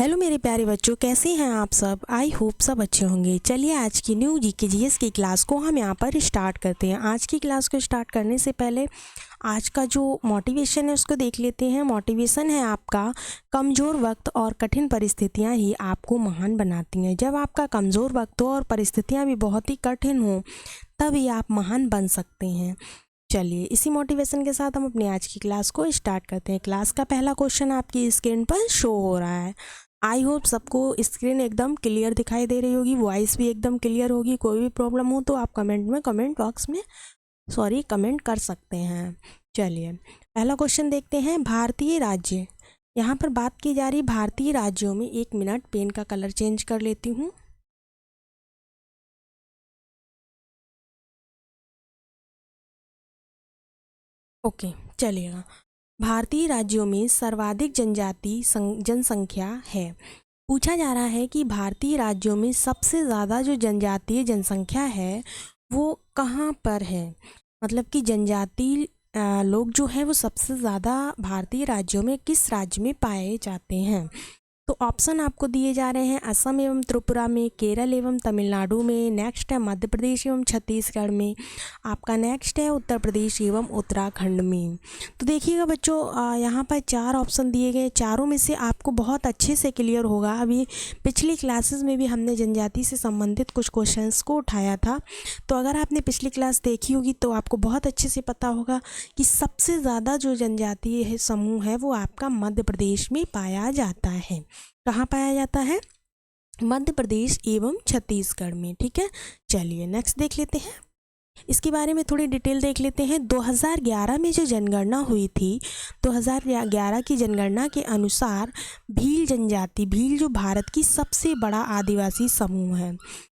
Hello मेरे प्यारे बच्चों, कैसे हैं आप सब। आई होप सब अच्छे होंगे। चलिए आज की न्यू जीके जीएस की क्लास को हम यहाँ पर स्टार्ट करते हैं। आज की क्लास को स्टार्ट करने से पहले आज का जो मोटिवेशन है उसको देख लेते हैं। मोटिवेशन है आपका, कमज़ोर वक्त और कठिन परिस्थितियाँ ही आपको महान बनाती हैं। जब आपका कमज़ोर वक्त हो और परिस्थितियाँ भी बहुत ही कठिन हो तभी आप महान बन सकते हैं। चलिए इसी मोटिवेशन के साथ हम अपनी आज की क्लास को स्टार्ट करते हैं। क्लास का पहला क्वेश्चन आपकी स्क्रीन पर शो हो रहा है। आई होप सबको स्क्रीन एकदम क्लियर दिखाई दे रही होगी, वॉइस भी एकदम क्लियर होगी। कोई भी प्रॉब्लम हो तो आप कमेंट बॉक्स में कमेंट कर सकते हैं। चलिए पहला क्वेश्चन देखते हैं। भारतीय राज्य, यहाँ पर बात की जा रही भारतीय राज्यों में। 1 मिनट पेन का कलर चेंज कर लेती हूँ। ओके चलिएगा। भारतीय राज्यों में सर्वाधिक जनसंख्या है। पूछा जा रहा है कि भारतीय राज्यों में सबसे ज़्यादा जो जनजातीय जनसंख्या है वो कहाँ पर है। मतलब कि जनजातीय लोग जो हैं वो सबसे ज़्यादा भारतीय राज्यों में किस राज्य में पाए जाते हैं। तो ऑप्शन आपको दिए जा रहे हैं असम एवं त्रिपुरा में, केरल एवं तमिलनाडु में, नेक्स्ट है मध्य प्रदेश एवं छत्तीसगढ़ में, आपका नेक्स्ट है उत्तर प्रदेश एवं उत्तराखंड में। तो देखिएगा बच्चों, यहाँ पर 4 ऑप्शन दिए गए। चारों में से आपको बहुत अच्छे से क्लियर होगा। अभी पिछली क्लासेस में भी हमने जनजाति से संबंधित कुछ क्वेश्चंस को उठाया था, तो अगर आपने पिछली क्लास देखी होगी तो आपको बहुत अच्छे से पता होगा कि सबसे ज़्यादा जो जनजातीय समूह है वो आपका मध्य प्रदेश में पाया जाता है। कहाँ पाया जाता है? मध्य प्रदेश एवं छत्तीसगढ़ में। ठीक है, चलिए नेक्स्ट देख लेते हैं। इसके बारे में थोड़ी डिटेल देख लेते हैं। 2011 में जो जनगणना हुई थी, 2011 की जनगणना के अनुसार भील जनजाति, भील जो भारत की सबसे बड़ा आदिवासी समूह है।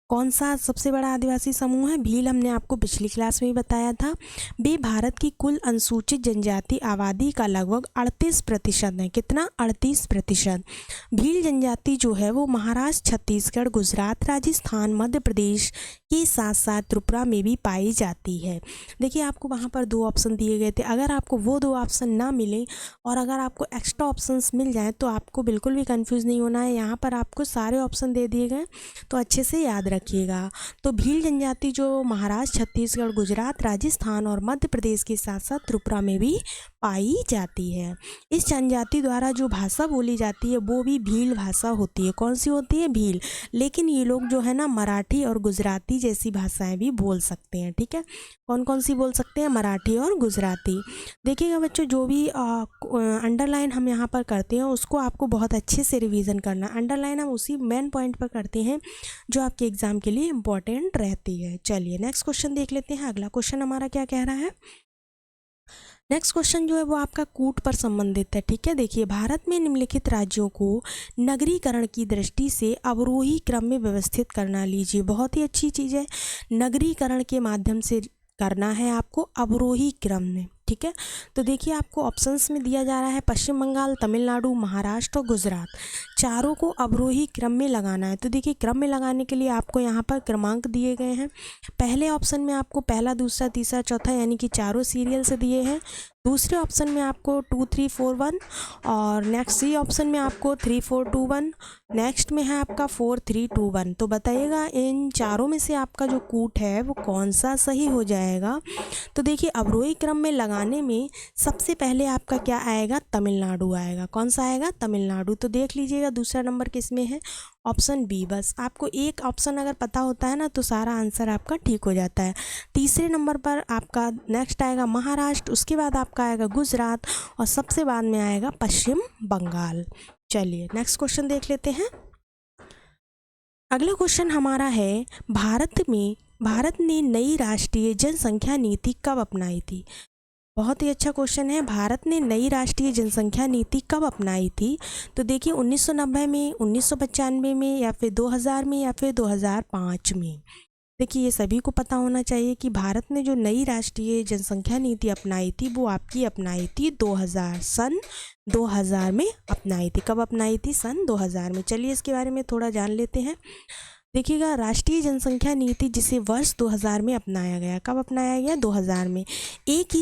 कौन सा सबसे बड़ा आदिवासी समूह है? भील। हमने आपको पिछली क्लास में ही बताया था। वे भारत की कुल अनुसूचित जनजाति आबादी का लगभग 38% है। कितना? 38%। भील जनजाति जो है वो महाराष्ट्र, छत्तीसगढ़, गुजरात, राजस्थान, मध्य प्रदेश के साथ साथ त्रिपुरा में भी पाई जाती है। देखिए आपको वहाँ पर 2 ऑप्शन दिए गए थे। अगर आपको वो 2 ऑप्शन ना मिले और अगर आपको एक्स्ट्रा ऑप्शंस मिल जाएँ तो आपको बिल्कुल भी कंफ्यूज नहीं होना है। यहाँ पर आपको सारे ऑप्शन दे दिए गए, तो अच्छे से याद रखिएगा। तो भील जनजाति जो महाराष्ट्र, छत्तीसगढ़, गुजरात, राजस्थान और मध्य प्रदेश के साथ साथ त्रिपुरा में भी पाई जाती है। इस जनजाति द्वारा जो भाषा बोली जाती है वो भी भील भाषा होती है। कौन सी होती है? भील। लेकिन ये लोग जो है ना मराठी और गुजराती जैसी भाषाएं भी बोल सकते हैं। ठीक है, कौन कौन सी बोल सकते हैं? मराठी और गुजराती। देखिएगा बच्चों, जो भी अंडरलाइन हम यहाँ पर करते हैं उसको आपको बहुत अच्छे से रिवीजन करना। अंडरलाइन हम उसी मेन पॉइंट पर करते हैं जो आपके एग्जाम के लिए इम्पोर्टेंट रहती है। चलिए नेक्स्ट क्वेश्चन देख लेते हैं। अगला क्वेश्चन हमारा क्या कह रहा है? नेक्स्ट क्वेश्चन जो है वो आपका कूट पर संबंधित है। ठीक है, देखिए भारत में निम्नलिखित राज्यों को नगरीकरण की दृष्टि से अवरोही क्रम में व्यवस्थित करना। लीजिए बहुत ही अच्छी चीज़ है, नगरीकरण के माध्यम से करना है आपको अवरोही क्रम में। ठीक है, तो देखिए आपको ऑप्शंस में दिया जा रहा है पश्चिम बंगाल, तमिलनाडु, महाराष्ट्र और गुजरात। चारों को अवरोही क्रम में लगाना है। तो देखिए क्रम में लगाने के लिए आपको यहाँ पर क्रमांक दिए गए हैं। पहले ऑप्शन में आपको पहला, दूसरा, तीसरा, चौथा यानी कि चारों सीरियल से दिए हैं। दूसरे ऑप्शन में आपको 2 3 4 1 और नेक्स्ट सी ऑप्शन में आपको 3 4 2 1, नेक्स्ट में है आपका 4 3 2 1। तो बताइएगा इन चारों में से आपका जो कूट है वो कौन सा सही हो जाएगा। तो देखिए अवरोही क्रम में लगाने में सबसे पहले आपका क्या आएगा? तमिलनाडु आएगा। कौन सा आएगा? तमिलनाडु। तो देख लीजिएगा दूसरा नंबर किस में है? Option B. बस आपको एक ऑप्शन अगर पता होता है ना तो सारा आंसर आपका ठीक हो जाता है। तीसरे नंबर पर आपका नेक्स्ट आएगा महाराष्ट्र, उसके बाद आपका आएगा गुजरात और सबसे बाद में आएगा पश्चिम बंगाल। चलिए नेक्स्ट क्वेश्चन देख लेते हैं। अगला क्वेश्चन हमारा है भारत ने नई राष्ट्रीय जनसंख्या नीति कब अपनाई थी। बहुत ही अच्छा क्वेश्चन है। भारत ने नई राष्ट्रीय जनसंख्या नीति कब अपनाई थी? तो देखिए 1990 में, 1995 में या फिर 2000 में या फिर 2005 में। देखिए ये सभी को पता होना चाहिए कि भारत ने जो नई राष्ट्रीय जनसंख्या नीति अपनाई थी वो आपकी अपनाई थी 2000 में अपनाई थी। कब अपनाई थी? सन 2000 में। चलिए इसके बारे में थोड़ा जान लेते हैं। देखिएगा, राष्ट्रीय जनसंख्या नीति जिसे वर्ष 2000 में अपनाया गया। कब अपनाया गया? 2000 में। एक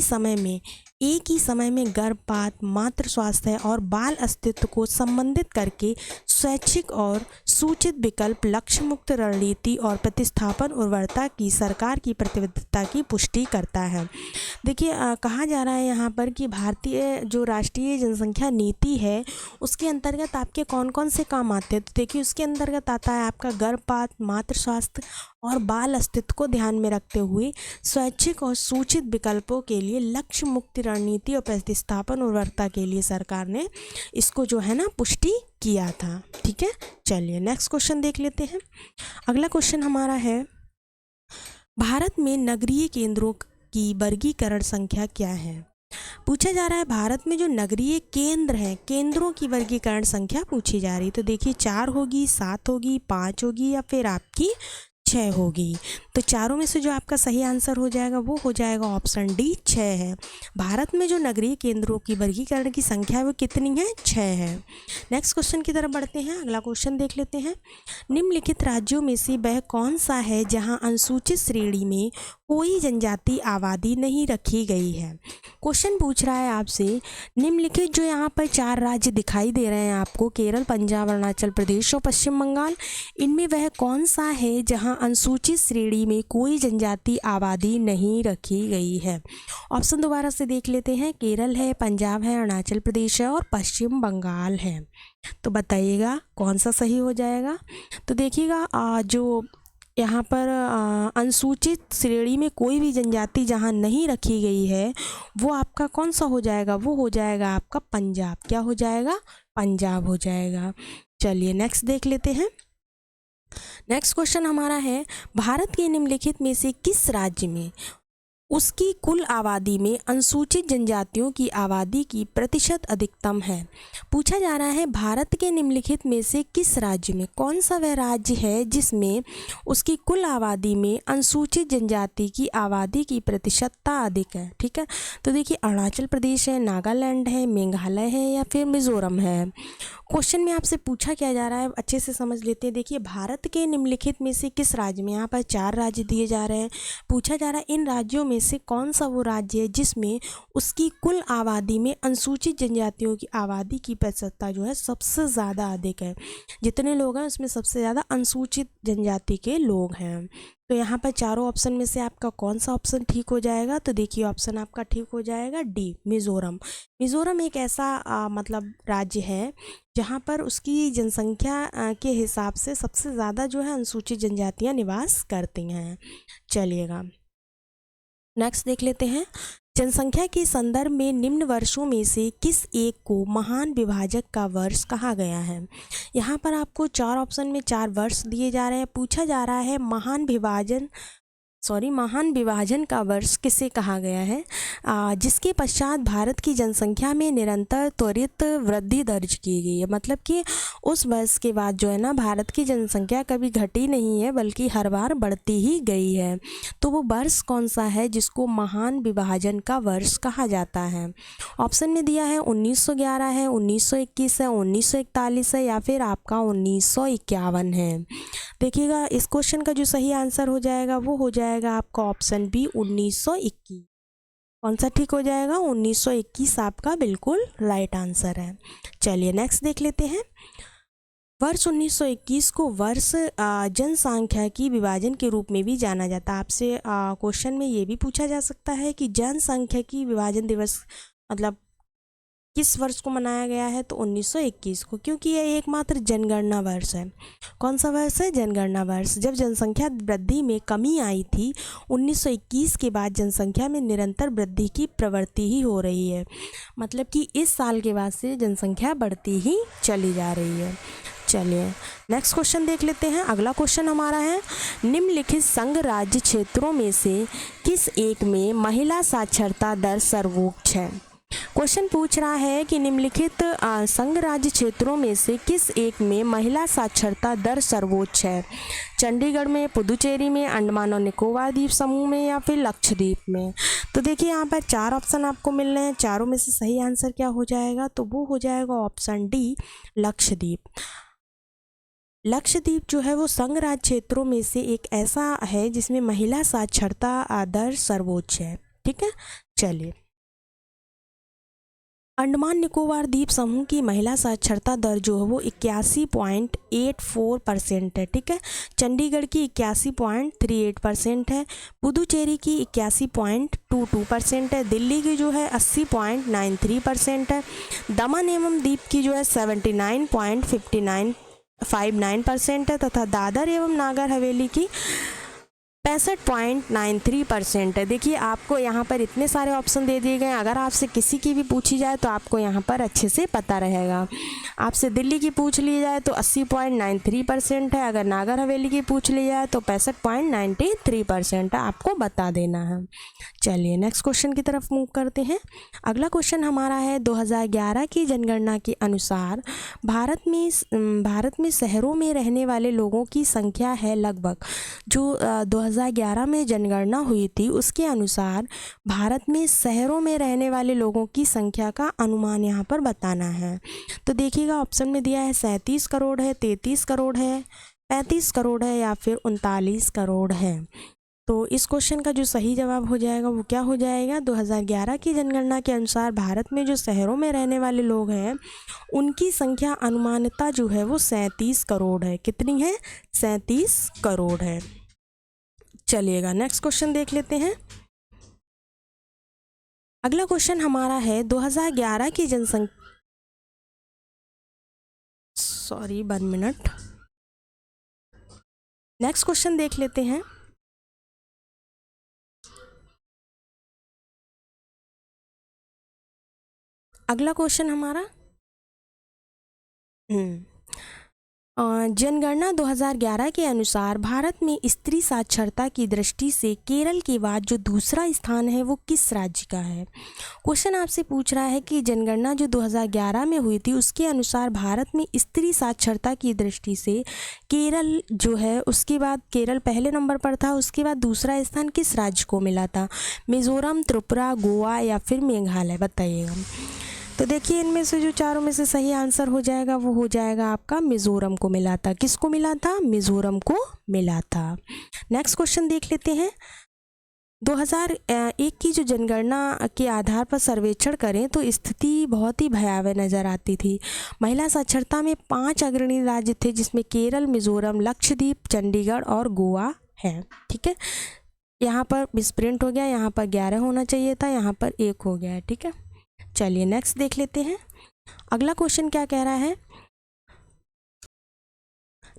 ही समय में गर्भपात, मातृ स्वास्थ्य और बाल अस्तित्व को संबंधित करके स्वैच्छिक और सूचित विकल्प, लक्ष्य मुक्त रणनीति और प्रतिस्थापन उर्वरता की सरकार की प्रतिबद्धता की पुष्टि करता है। देखिए, कहा जा रहा है यहाँ पर कि भारतीय जो राष्ट्रीय जनसंख्या नीति है उसके अंतर्गत आपके कौन कौन से काम आते हैं। तो देखिए, उसके अंतर्गत आता है आपका गर्भपात, मातृ स्वास्थ्य और बाल अस्तित्व को ध्यान में रखते हुए स्वैच्छिक और सूचित विकल्पों के लिए लक्ष्य मुक्ति रणनीति और प्रतिस्थापन उर्वरता के लिए सरकार ने इसको जो है ना पुष्टि किया था। ठीक है, चलिए नेक्स्ट क्वेश्चन देख लेते हैं। अगला क्वेश्चन हमारा है, भारत में नगरीय केंद्रों की वर्गीकरण संख्या क्या है? पूछा जा रहा है भारत में जो नगरीय केंद्र हैं, केंद्रों की वर्गीकरण संख्या पूछी जा रही है। तो देखिए, 4 होगी, 7 होगी, 5 होगी या फिर आपकी 6 होगी। तो चारों में से जो आपका सही आंसर हो जाएगा वो हो जाएगा ऑप्शन डी, 6 है। भारत में जो नगरीय केंद्रों की वर्गीकरण की संख्या है वो कितनी है? 6 है। नेक्स्ट क्वेश्चन की तरफ बढ़ते हैं। अगला क्वेश्चन देख लेते हैं। निम्नलिखित राज्यों में से वह कौन सा है जहां अनुसूचित श्रेणी में कोई जनजाति आबादी नहीं रखी गई है? क्वेश्चन पूछ रहा है आपसे, निम्नलिखित जो यहाँ पर 4 राज्य दिखाई दे रहे हैं आपको, केरल, पंजाब, अरुणाचल प्रदेश और पश्चिम बंगाल, इनमें वह कौन सा है जहाँ अनुसूचित श्रेणी में कोई जनजाति आबादी नहीं रखी गई है? ऑप्शन दोबारा से देख लेते हैं। केरल है, पंजाब है, अरुणाचल प्रदेश है और पश्चिम बंगाल है। तो बताइएगा कौन सा सही हो जाएगा। तो देखिएगा, जो यहाँ पर अनुसूचित श्रेणी में कोई भी जनजाति जहाँ नहीं रखी गई है वो आपका कौन सा हो जाएगा? वो हो जाएगा आपका पंजाब। क्या हो जाएगा? पंजाब हो जाएगा। चलिए नेक्स्ट देख लेते हैं। नेक्स्ट क्वेश्चन हमारा है, भारत के निम्नलिखित में से किस राज्य में उसकी कुल आबादी में अनुसूचित जनजातियों की आबादी की प्रतिशत अधिकतम है? पूछा जा रहा है भारत के निम्नलिखित में से किस राज्य में, कौन सा वह राज्य है जिसमें उसकी कुल आबादी में अनुसूचित जनजाति की आबादी की प्रतिशतता अधिक है। ठीक है, तो देखिए, अरुणाचल प्रदेश है, नागालैंड है, मेघालय है या फिर मिजोरम है। क्वेश्चन में आपसे पूछा क्या जा रहा है, अच्छे से समझ लेते हैं। देखिए, भारत के निम्नलिखित में से किस राज्य में, यहाँ पर 4 राज्य दिए जा रहे हैं। पूछा जा रहा है इन राज्यों में से कौन सा वो राज्य है जिसमें उसकी कुल आबादी में अनुसूचित जनजातियों की आबादी की प्रतिशतता जो है सबसे ज़्यादा अधिक है। जितने लोग हैं उसमें सबसे ज़्यादा अनुसूचित जनजाति के लोग हैं। तो यहाँ पर चारों ऑप्शन में से आपका कौन सा ऑप्शन ठीक हो जाएगा? तो देखिए, ऑप्शन आपका ठीक हो जाएगा डी, मिज़ोरम। मिज़ोरम एक ऐसा मतलब राज्य है जहाँ पर उसकी जनसंख्या के हिसाब से सबसे ज़्यादा जो है अनुसूचित जनजातियाँ निवास करती हैं। चलिएगा नेक्स्ट देख लेते हैं। जनसंख्या के संदर्भ में निम्न वर्षों में से किस एक को महान विभाजक का वर्ष कहा गया है? यहाँ पर आपको 4 ऑप्शन में 4 वर्ष दिए जा रहे हैं। पूछा जा रहा है महान विभाजन का वर्ष किसे कहा गया है? जिसके पश्चात भारत की जनसंख्या में निरंतर त्वरित वृद्धि दर्ज की गई है। मतलब कि उस वर्ष के बाद जो है ना भारत की जनसंख्या कभी घटी नहीं है बल्कि हर बार बढ़ती ही गई है। तो वो वर्ष कौन सा है जिसको महान विभाजन का वर्ष कहा जाता है? ऑप्शन में दिया है 1911 है, 1921 है, 1941 है या फिर आपका 1951 है। देखिएगा, इस क्वेश्चन का जो सही आंसर हो जाएगा वो हो जाएगा आपका ऑप्शन बी, 1921। कौन सा ठीक हो जाएगा? 1921 आपका बिल्कुल राइट आंसर है। चलिए नेक्स्ट देख लेते हैं। वर्ष 1921 को वर्ष जनसांख्यिकी विभाजन के रूप में भी जाना जाता है। आपसे क्वेश्चन में ये भी पूछा जा सकता है कि जनसांख्यिकी विभाजन दिवस मतलब किस वर्ष को मनाया गया है? तो 1921 को, क्योंकि यह एकमात्र जनगणना वर्ष है। कौन सा वर्ष है? जनगणना वर्ष। जब जनसंख्या वृद्धि में कमी आई थी 1921 के बाद जनसंख्या में निरंतर वृद्धि की प्रवृत्ति ही हो रही है। मतलब कि इस साल के बाद से जनसंख्या बढ़ती ही चली जा रही है। चलिए नेक्स्ट क्वेश्चन देख लेते हैं। अगला क्वेश्चन हमारा है, निम्नलिखित संघ राज्य क्षेत्रों में से किस एक में महिला साक्षरता दर सर्वोच्च है? क्वेश्चन पूछ रहा है कि निम्नलिखित संघ राज्य क्षेत्रों में से किस एक में महिला साक्षरता दर सर्वोच्च है? चंडीगढ़ में, पुदुचेरी में, अंडमान और निकोबार द्वीप समूह में या फिर लक्षद्वीप में? तो देखिए, यहाँ पर 4 ऑप्शन आपको मिल रहे हैं। चारों में से सही आंसर क्या हो जाएगा? तो वो हो जाएगा ऑप्शन डी, लक्षद्वीप। लक्षद्वीप जो है वो संघ राज्य क्षेत्रों में से एक ऐसा है जिसमें महिला साक्षरता दर सर्वोच्च है। ठीक है, चलिए। अंडमान निकोबार द्वीप समूह की महिला साक्षरता दर जो है वो 81.84% है। ठीक है, चंडीगढ़ की 81.38% है, पुदुचेरी की 81.22% है, दिल्ली की जो है 80.93% है, दमन एवं दीव की जो है 79.59% है तथा दादर एवं नागर हवेली की 65.93% है। देखिए आपको यहाँ पर इतने सारे ऑप्शन दे दिए गए हैं, अगर आपसे किसी की भी पूछी जाए तो आपको यहाँ पर अच्छे से पता रहेगा। आपसे दिल्ली की पूछ ली जाए तो 80.93% है, अगर नागर हवेली की पूछ ली जाए तो 65.93% है, आपको बता देना है। चलिए नेक्स्ट क्वेश्चन की तरफ मूव करते हैं। अगला क्वेश्चन हमारा है 2011 की जनगणना के अनुसार भारत में शहरों में रहने वाले लोगों की संख्या है लगभग, जो 2011 में जनगणना हुई थी उसके अनुसार भारत में शहरों में रहने वाले लोगों की संख्या का अनुमान यहाँ पर बताना है। तो देखिएगा ऑप्शन में दिया है 37 करोड़ है, 33 करोड़ है, 35 करोड़ है या फिर 39 करोड़ है। तो इस क्वेश्चन का जो सही जवाब हो जाएगा वो क्या हो जाएगा, 2011 की जनगणना के अनुसार भारत में जो शहरों में रहने वाले लोग हैं उनकी संख्या अनुमानतः जो है वो 37 करोड़ है। कितनी है, 37 करोड़ है। चलिएगा नेक्स्ट क्वेश्चन देख लेते हैं। अगला क्वेश्चन हमारा है 2011 की जनसंख्या, 1 मिनट, नेक्स्ट क्वेश्चन देख लेते हैं। अगला क्वेश्चन हमारा जनगणना 2011 के अनुसार भारत में स्त्री साक्षरता की दृष्टि से केरल के बाद जो दूसरा स्थान है वो किस राज्य का है। क्वेश्चन आपसे पूछ रहा है कि जनगणना जो 2011 में हुई थी उसके अनुसार भारत में स्त्री साक्षरता की दृष्टि से केरल जो है, उसके बाद केरल पहले नंबर पर था, उसके बाद दूसरा स्थान किस राज्य को मिला था, मिजोरम, त्रिपुरा, गोवा या फिर मेघालय, बताइएगा। तो देखिए इनमें से जो चारों में से सही आंसर हो जाएगा वो हो जाएगा आपका मिज़ोरम को मिला था। किसको मिला था, मिज़ोरम को मिला था। नेक्स्ट क्वेश्चन देख लेते हैं। 2001 की जो जनगणना के आधार पर सर्वेक्षण करें तो स्थिति बहुत ही भयावह नज़र आती थी। महिला साक्षरता में 5 अग्रणी राज्य थे जिसमें केरल, मिज़ोरम, लक्षद्वीप, चंडीगढ़ और गोवा है। ठीक है, यहाँ पर मिसप्रिंट हो गया, यहाँ पर 11 होना चाहिए था, यहाँ पर 1 हो गया है। ठीक है, चलिए नेक्स्ट देख लेते हैं। अगला क्वेश्चन क्या कह रहा है,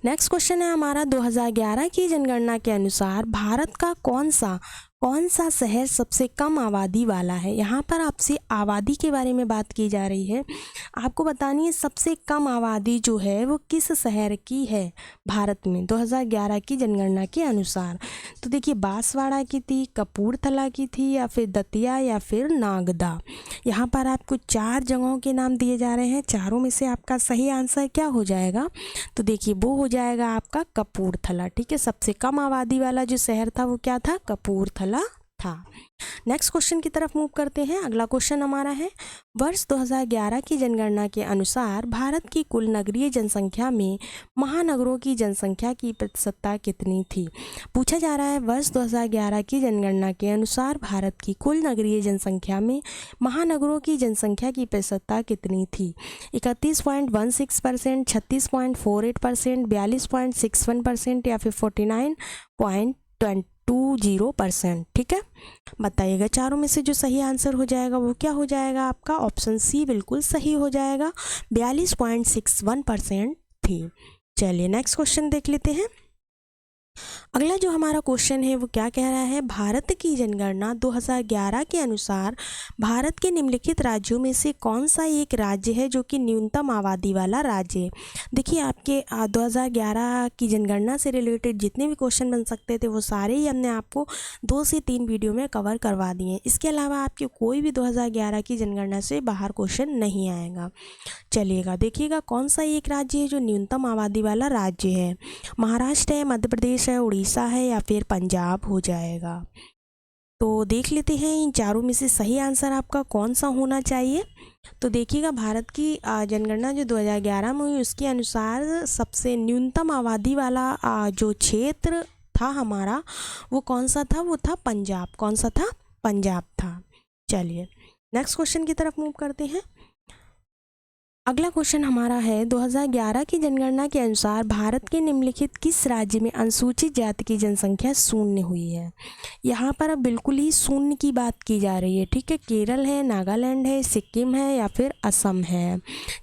नेक्स्ट क्वेश्चन है हमारा 2011 की जनगणना के अनुसार भारत का कौन सा शहर सबसे कम आबादी वाला है। यहाँ पर आपसे आबादी के बारे में बात की जा रही है, आपको बतानी है सबसे कम आबादी जो है वो किस शहर की है भारत में 2011 की जनगणना के अनुसार। तो देखिए बांसवाड़ा की थी, कपूरथला की थी या फिर दतिया या फिर नागदा। यहाँ पर आपको 4 जगहों के नाम दिए जा रहे हैं, चारों में से आपका सही आंसर क्या हो जाएगा, तो देखिए वो हो जाएगा आपका कपूरथला। ठीक है, सबसे कम आबादी वाला जो शहर था वो क्या था, कपूरथला था। नेक्स्ट क्वेश्चन की तरफ मूव करते हैं। अगला क्वेश्चन हमारा है, वर्ष 2011 की जनगणना के अनुसार भारत की कुल नगरीय जनसंख्या में महानगरों की जनसंख्या की प्रतिशतता कितनी थी। पूछा जा रहा है वर्ष 2011 की जनगणना के अनुसार भारत की कुल नगरीय जनसंख्या में महानगरों की जनसंख्या की प्रतिशतता कितनी थी। 31.16%, 36.48%, 42.61% या फिर 49.20%। ठीक है, बताइएगा चारों में से जो सही आंसर हो जाएगा वो क्या हो जाएगा आपका, ऑप्शन सी बिल्कुल सही हो जाएगा, 42.61% थी। चलिए नेक्स्ट क्वेश्चन देख लेते हैं। अगला जो हमारा क्वेश्चन है वो क्या कह रहा है, भारत की जनगणना 2011 के अनुसार भारत के निम्नलिखित राज्यों में से कौन सा एक राज्य है जो कि न्यूनतम आबादी वाला राज्य है। देखिए आपके 2011 की जनगणना से रिलेटेड जितने भी क्वेश्चन बन सकते थे वो सारे ही हमने आपको 2 से 3 वीडियो में कवर करवा दिए हैं। इसके अलावा आपके कोई भी 2011 की जनगणना से बाहर क्वेश्चन नहीं आएगा। चलिएगा देखिएगा कौन सा एक राज्य है जो न्यूनतम आबादी वाला राज्य है, महाराष्ट्र है, मध्य प्रदेश है, उड़ीसा है या फिर पंजाब हो जाएगा। तो तो देख लेते हैं इन चारों में से सही आंसर आपका कौन सा होना चाहिए। तो देखिएगा, भारत की जनगणना जो 2011 में हुई उसके अनुसार सबसे न्यूनतम आबादी वाला जो क्षेत्र था हमारा, वो कौन सा था? वो था पंजाब। कौन सा था? पंजाब था। चलिए नेक्स्ट क्वेश्चन की तरफ मूव करते हैं। अगला क्वेश्चन हमारा है 2011 की जनगणना के अनुसार भारत के निम्नलिखित किस राज्य में अनुसूचित जाति की जनसंख्या शून्य हुई है? यहाँ पर अब बिल्कुल ही शून्य की बात की जा रही है, ठीक है। केरल है, नागालैंड है, सिक्किम है या फिर असम है।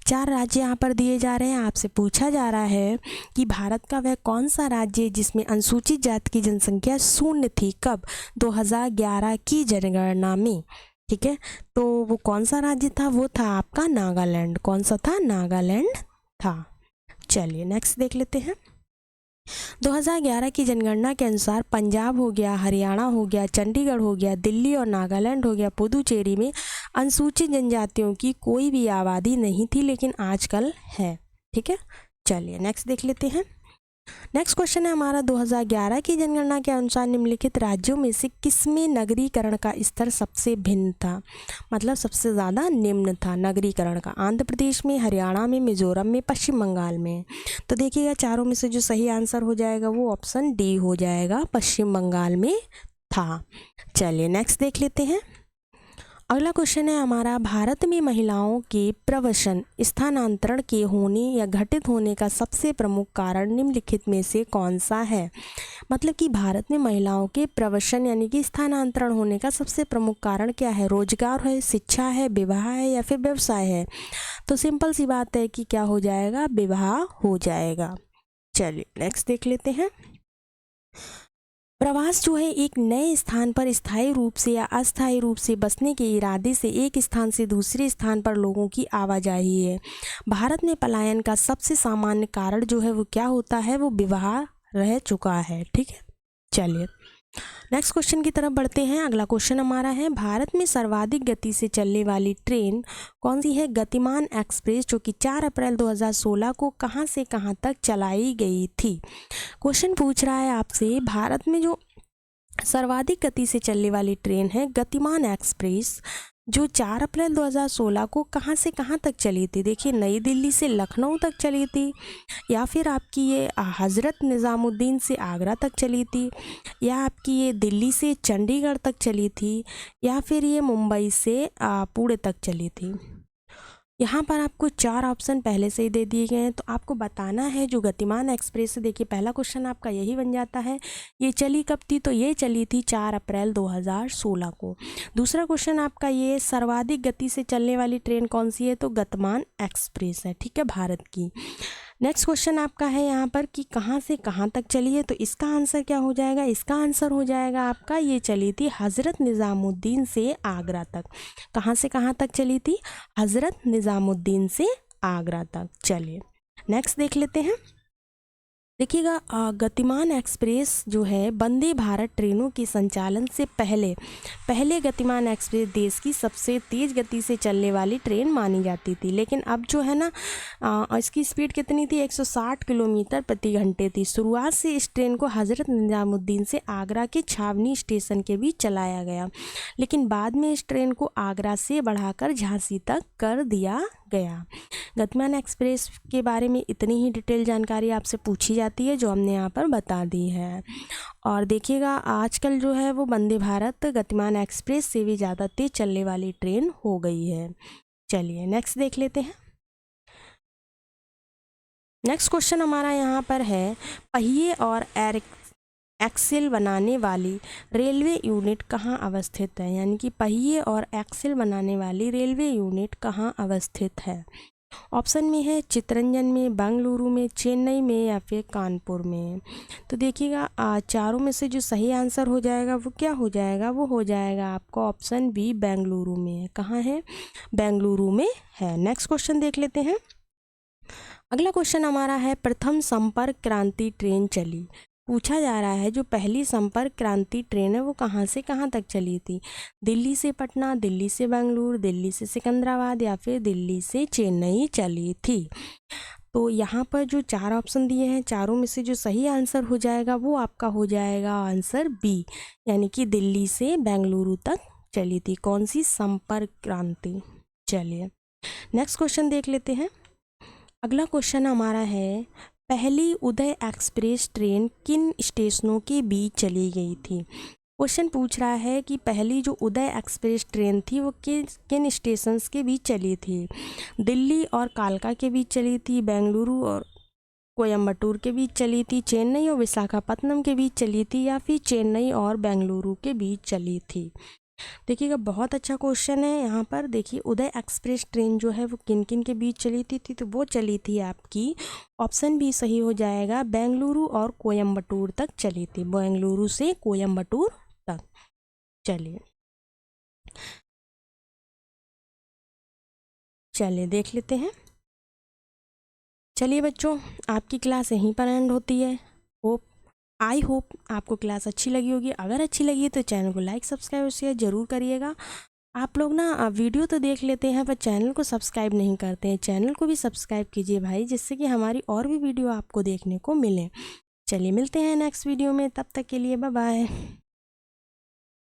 4 राज्य यहाँ पर दिए जा रहे हैं। आपसे पूछा जा रहा है कि भारत का वह कौन सा राज्य है जिसमें अनुसूचित जाति की जनसंख्या शून्य थी? कब? 2011 की जनगणना में, ठीक है। तो वो कौन सा राज्य था? वो था आपका नागालैंड। कौन सा था? नागालैंड था। चलिए नेक्स्ट देख लेते हैं। 2011 की जनगणना के अनुसार पंजाब हो गया, हरियाणा हो गया, चंडीगढ़ हो गया, दिल्ली और नागालैंड हो गया, पुदुचेरी में अनुसूचित जनजातियों की कोई भी आबादी नहीं थी, लेकिन आजकल है, ठीक है। चलिए नेक्स्ट देख लेते हैं। नेक्स्ट क्वेश्चन है हमारा 2011 की जनगणना के अनुसार निम्नलिखित राज्यों में से किसमें नगरीकरण का स्तर सबसे भिन्न था? मतलब सबसे ज़्यादा निम्न था नगरीकरण का। आंध्र प्रदेश में, हरियाणा में, मिजोरम में, पश्चिम बंगाल में। तो देखिएगा, चारों में से जो सही आंसर हो जाएगा वो ऑप्शन डी हो जाएगा, पश्चिम बंगाल में था। चलिए नेक्स्ट देख लेते हैं। अगला क्वेश्चन है हमारा, भारत में महिलाओं के प्रवसन स्थानांतरण के होने या घटित होने का सबसे प्रमुख कारण निम्नलिखित में से कौन सा है? मतलब कि भारत में महिलाओं के प्रवसन यानी कि स्थानांतरण होने का सबसे प्रमुख कारण क्या है? रोजगार है, शिक्षा है, विवाह है या फिर व्यवसाय है? तो सिंपल सी बात है कि क्या हो जाएगा? विवाह हो जाएगा। चलिए नेक्स्ट देख लेते हैं। प्रवास जो है एक नए स्थान पर स्थायी रूप से या अस्थायी रूप से बसने के इरादे से एक स्थान से दूसरे स्थान पर लोगों की आवाजाही है। भारत में पलायन का सबसे सामान्य कारण जो है वो क्या होता है? वो विवाह रह चुका है, ठीक है। चलिए नेक्स्ट क्वेश्चन की तरफ बढ़ते हैं। अगला क्वेश्चन हमारा है, भारत में सर्वाधिक गति से चलने वाली ट्रेन कौन सी है? गतिमान एक्सप्रेस, जो कि 4 अप्रैल 2016 को कहां से कहां तक चलाई गई थी? क्वेश्चन पूछ रहा है आपसे, भारत में जो सर्वाधिक गति से चलने वाली ट्रेन है गतिमान एक्सप्रेस, जो 4 अप्रैल 2016 को कहां से कहां तक चली थी? देखिए, नई दिल्ली से लखनऊ तक चली थी, या फिर आपकी ये हज़रत निज़ामुद्दीन से आगरा तक चली थी, या आपकी ये दिल्ली से चंडीगढ़ तक चली थी, या फिर ये मुंबई से पुणे तक चली थी। यहाँ पर आपको 4 ऑप्शन पहले से ही दे दिए गए हैं, तो आपको बताना है जो गतिमान एक्सप्रेस है। देखिए, पहला क्वेश्चन आपका यही बन जाता है, ये चली कब थी? तो ये चली थी 4 अप्रैल 2016 को। दूसरा क्वेश्चन आपका ये, सर्वाधिक गति से चलने वाली ट्रेन कौन सी है? तो गतिमान एक्सप्रेस है, ठीक है, भारत की। नेक्स्ट क्वेश्चन आपका है यहाँ पर कि कहाँ से कहाँ तक चली है? तो इसका आंसर क्या हो जाएगा? इसका आंसर हो जाएगा आपका, ये चली थी हज़रत निज़ामुद्दीन से आगरा तक। कहाँ से कहाँ तक चली थी? हज़रत निज़ामुद्दीन से आगरा तक। चलिए नेक्स्ट देख लेते हैं। देखिएगा, गतिमान एक्सप्रेस जो है वंदे भारत ट्रेनों के संचालन से पहले गतिमान एक्सप्रेस देश की सबसे तेज़ गति से चलने वाली ट्रेन मानी जाती थी। लेकिन अब जो है ना, इसकी स्पीड कितनी थी? 160 किलोमीटर प्रति घंटे थी। शुरुआत से इस ट्रेन को हज़रत निज़ामुद्दीन से आगरा के छावनी स्टेशन के बीच चलाया गया, लेकिन बाद में इस ट्रेन को आगरा से बढ़ाकर झांसी तक कर दिया गया। गतिमान एक्सप्रेस के बारे में इतनी ही डिटेल जानकारी आपसे पूछी जाती है, जो हमने यहाँ पर बता दी है। और देखिएगा, आजकल जो है वो वंदे भारत गतिमान एक्सप्रेस से भी ज़्यादा तेज चलने वाली ट्रेन हो गई है। चलिए नेक्स्ट देख लेते हैं। नेक्स्ट क्वेश्चन हमारा यहाँ पर है, पहिए और एक्सेल बनाने वाली रेलवे यूनिट कहाँ अवस्थित है? यानी कि पहिए और एक्सेल बनाने वाली रेलवे यूनिट कहाँ अवस्थित है? ऑप्शन में है चितरंजन में, बेंगलुरु में, चेन्नई में या फिर कानपुर में। तो देखिएगा, चारों में से जो सही आंसर हो जाएगा वो क्या हो जाएगा? वो हो जाएगा आपका ऑप्शन बी, बेंगलुरु में। कहाँ है? बेंगलुरु में है। नेक्स्ट क्वेश्चन देख लेते हैं। अगला क्वेश्चन हमारा है, प्रथम संपर्क क्रांति ट्रेन चली। पूछा जा रहा है जो पहली संपर्क क्रांति ट्रेन है वो कहाँ से कहाँ तक चली थी? दिल्ली से पटना, दिल्ली से बेंगलुरु, दिल्ली से सिकंदराबाद या फिर दिल्ली से चेन्नई चली थी? तो यहाँ पर जो 4 ऑप्शन दिए हैं, चारों में से जो सही आंसर हो जाएगा वो आपका हो जाएगा आंसर बी, यानी कि दिल्ली से बेंगलुरु तक चली थी। कौन सी? संपर्क क्रांति। चलिए नेक्स्ट क्वेश्चन देख लेते हैं। अगला क्वेश्चन हमारा है, पहली उदय एक्सप्रेस ट्रेन किन स्टेशनों के बीच चली गई थी? क्वेश्चन पूछ रहा है कि पहली जो उदय एक्सप्रेस ट्रेन थी वो किन स्टेशंस के बीच चली थी? दिल्ली और कालका के बीच चली थी, बेंगलुरु और कोयम्बटूर के बीच चली थी, चेन्नई और विशाखापत्तनम के बीच चली थी, या फिर चेन्नई और बेंगलुरु के बीच चली थी? देखिएगा बहुत अच्छा क्वेश्चन है। यहाँ पर देखिए उदय एक्सप्रेस ट्रेन जो है वो किन किन के बीच चली थी, तो वो चली थी आपकी, ऑप्शन भी सही हो जाएगा, बेंगलुरु और कोयम्बटूर तक चली थी, बेंगलुरु से कोयम्बटूर तक। चलिए देख लेते हैं। चलिए बच्चों, आपकी क्लास यहीं पर एंड होती है। आई होप आपको क्लास अच्छी लगी होगी। अगर अच्छी लगी तो चैनल को लाइक सब्सक्राइब और शेयर ज़रूर करिएगा। आप लोग ना वीडियो तो देख लेते हैं पर चैनल को सब्सक्राइब नहीं करते हैं। चैनल को भी सब्सक्राइब कीजिए भाई, जिससे कि हमारी और भी वीडियो आपको देखने को मिले। चलिए मिलते हैं नेक्स्ट वीडियो में, तब तक के लिए बाय बाय।